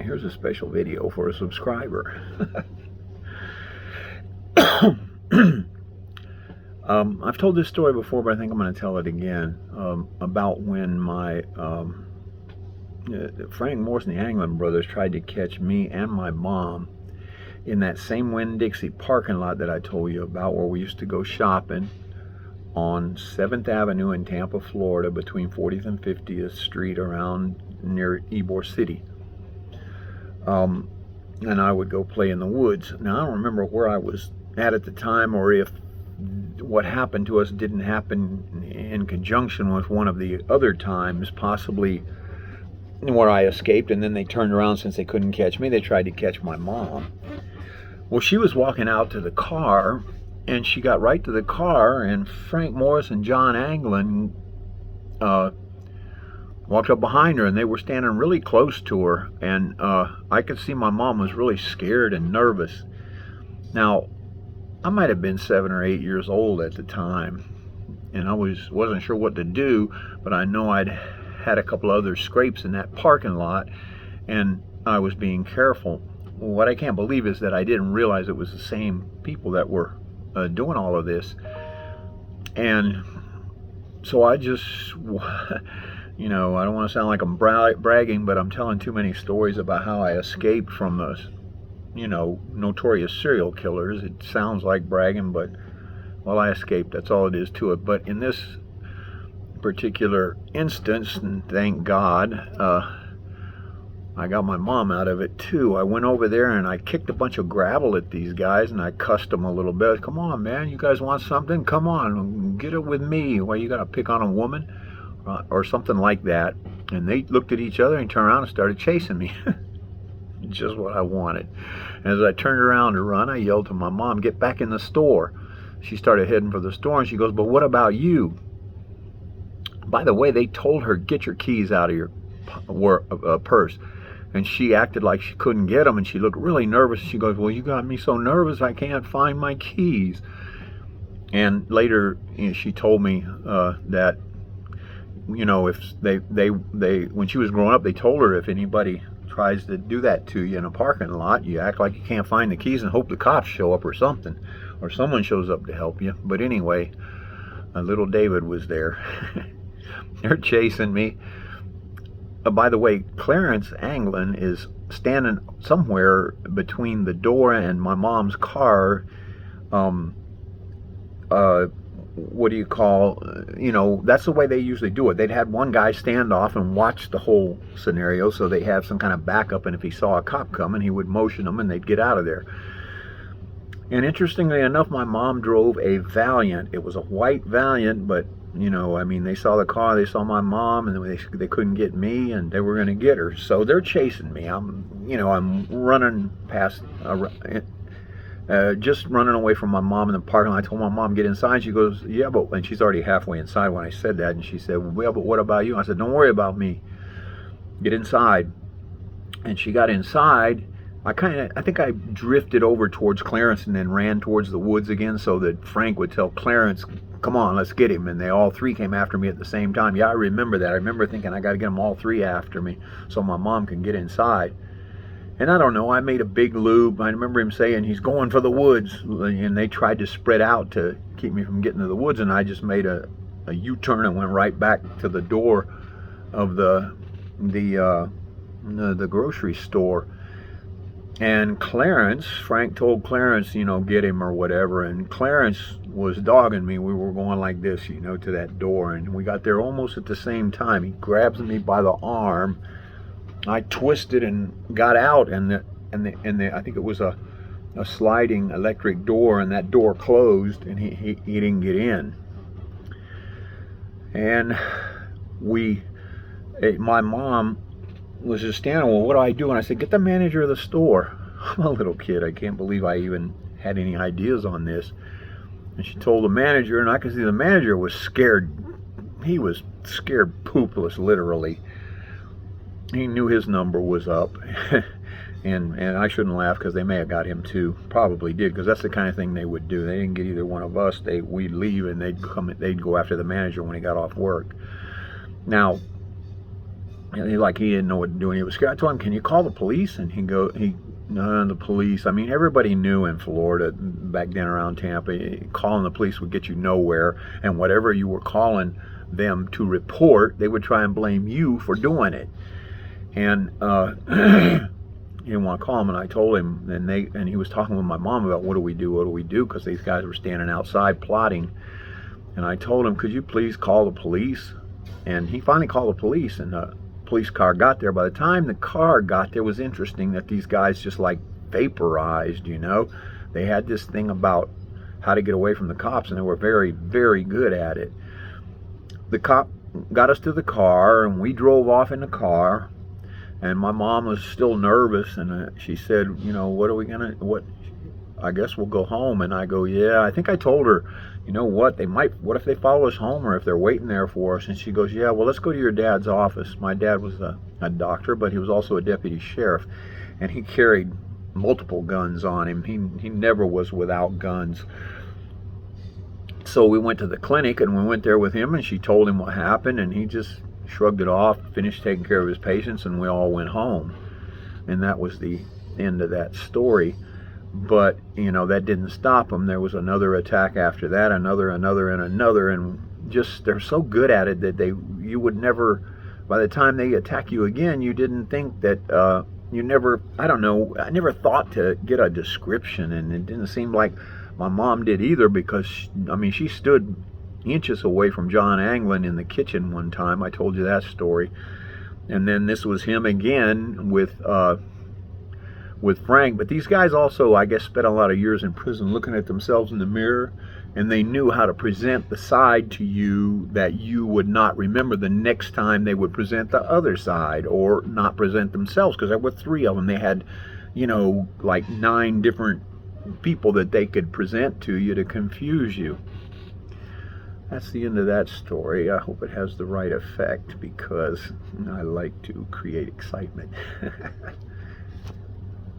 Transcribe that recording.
Here's a special video for a subscriber. I've told this story before, but I think I'm going to tell it again, about when my Frank Morse and the Anglin brothers tried to catch me and my mom in that same Winn-Dixie parking lot that I told you about, where we used to go shopping on 7th Avenue in Tampa, Florida, between 40th and 50th Street, around near Ybor City. And I would go play in the woods. Now, I don't remember where I was at the time, or if what happened to us didn't happen in conjunction with one of the other times, possibly where I escaped and then they turned around. Since they couldn't catch me, they tried to catch my mom. Well, she was walking out to the car, and she got right to the car, and Frank Morris and John Anglin walked up behind her, and they were standing really close to her, and I could see my mom was really scared and nervous. Now, I might have been 7 or 8 years old at the time, and I wasn't sure what to do, but I know I'd had a couple other scrapes in that parking lot, and I was being careful. What I can't believe is that I didn't realize it was the same people that were doing all of this. And so I just, you know, I don't want to sound like I'm bragging, but I'm telling too many stories about how I escaped from the, you know, notorious serial killers. It sounds like bragging, but, well, I escaped. That's all it is to it. But in this particular instance, and thank God, I got my mom out of it too. I went over there and I kicked a bunch of gravel at these guys, and I cussed them a little bit. Come on, man, you guys want something? Come on, get it with me. Why you gotta pick on a woman? Or something like that. And they looked at each other and turned around and started chasing me. Just what I wanted. And as I turned around to run, I yelled to my mom, get back in the store. She started heading for the store, and she goes, but what about you? By the way, they told her, get your keys out of your purse. And she acted like she couldn't get them, and she looked really nervous. She goes, well, you got me so nervous I can't find my keys. And later, you know, she told me that, you know, if they when she was growing up, they told her, if anybody tries to do that to you in a parking lot, you act like you can't find the keys and hope the cops show up or something, or someone shows up to help you. But anyway, little David was there. They're chasing me. By the way, Clarence Anglin is standing somewhere between the door and my mom's car. What do you call, you know, that's the way they usually do it. They'd had one guy stand off and watch the whole scenario, so they have some kind of backup, and if he saw a cop coming, he would motion them and they'd get out of there. And interestingly enough, my mom drove a Valiant. It was a white Valiant, but, you know, I mean, they saw the car, they saw my mom, and they couldn't get me, and they were going to get her. So they're chasing me. I'm running past, just running away from my mom in the parking lot. I told my mom, get inside. She goes, yeah, but, and she's already halfway inside when I said that, and she said, well, but what about you? I said, don't worry about me. Get inside. And she got inside. I think I drifted over towards Clarence and then ran towards the woods again, so that Frank would tell Clarence, come on, let's get him. And they all three came after me at the same time. Yeah, I remember that. I remember thinking I got to get them all three after me so my mom can get inside. And I don't know, I made a big loop. I remember him saying he's going for the woods, and they tried to spread out to keep me from getting to the woods, and I just made a U-turn and went right back to the door of the grocery store. And Clarence, Frank told Clarence, you know, get him or whatever, and Clarence was dogging me. We were going like this, you know, to that door, and we got there almost at the same time. He grabs me by the arm. I twisted and got out, and I think it was a sliding electric door, and that door closed, and he didn't get in. And my mom was just standing, well, what do I do? And I said, get the manager of the store. I'm a little kid. I can't believe I even had any ideas on this. And she told the manager, and I could see the manager was scared. He was scared poopless, literally. He knew his number was up. and I shouldn't laugh, because they may have got him too. Probably did, because that's the kind of thing they would do. They didn't get either one of us. We'd leave, and they'd go after the manager when he got off work. Now, And he didn't know what to do, and he was scared. I told him, "Can you call the police?" And no, the police. I mean, everybody knew in Florida back then around Tampa, calling the police would get you nowhere, and whatever you were calling them to report, they would try and blame you for doing it. And he didn't want to call him, and I told him, and he was talking with my mom about what do we do, because these guys were standing outside plotting. And I told him, could you please call the police? And he finally called the police, and the police car got there. By the time the car got there, it was interesting that these guys just like vaporized, They had this thing about how to get away from the cops, and they were very, very good at it. The cop got us to the car, and we drove off in the car, and my mom was still nervous, and she said, what, I guess we'll go home. And I go, yeah. I think I told her, what if they follow us home, or if they're waiting there for us? And she goes, yeah, well, let's go to your dad's office. My dad was a doctor, but he was also a deputy sheriff, and he carried multiple guns on him. He never was without guns. So we went to the clinic, and we went there with him, and she told him what happened, and he just shrugged it off, finished taking care of his patients, and we all went home. And that was the end of that story. But, that didn't stop them. There was another attack after that, another, and just, they're so good at it that you would never, by the time they attack you again, you didn't think that, I never thought to get a description, and it didn't seem like my mom did either, because, she stood inches away from John Anglin in the kitchen one time. I told you that story. And then this was him again with Frank. But these guys also, I guess, spent a lot of years in prison looking at themselves in the mirror, and they knew how to present the side to you that you would not remember the next time they would present the other side, or not present themselves, because there were 3 of them. They had, like 9 different people that they could present to you to confuse you. That's the end of that story. I hope it has the right effect, because I like to create excitement.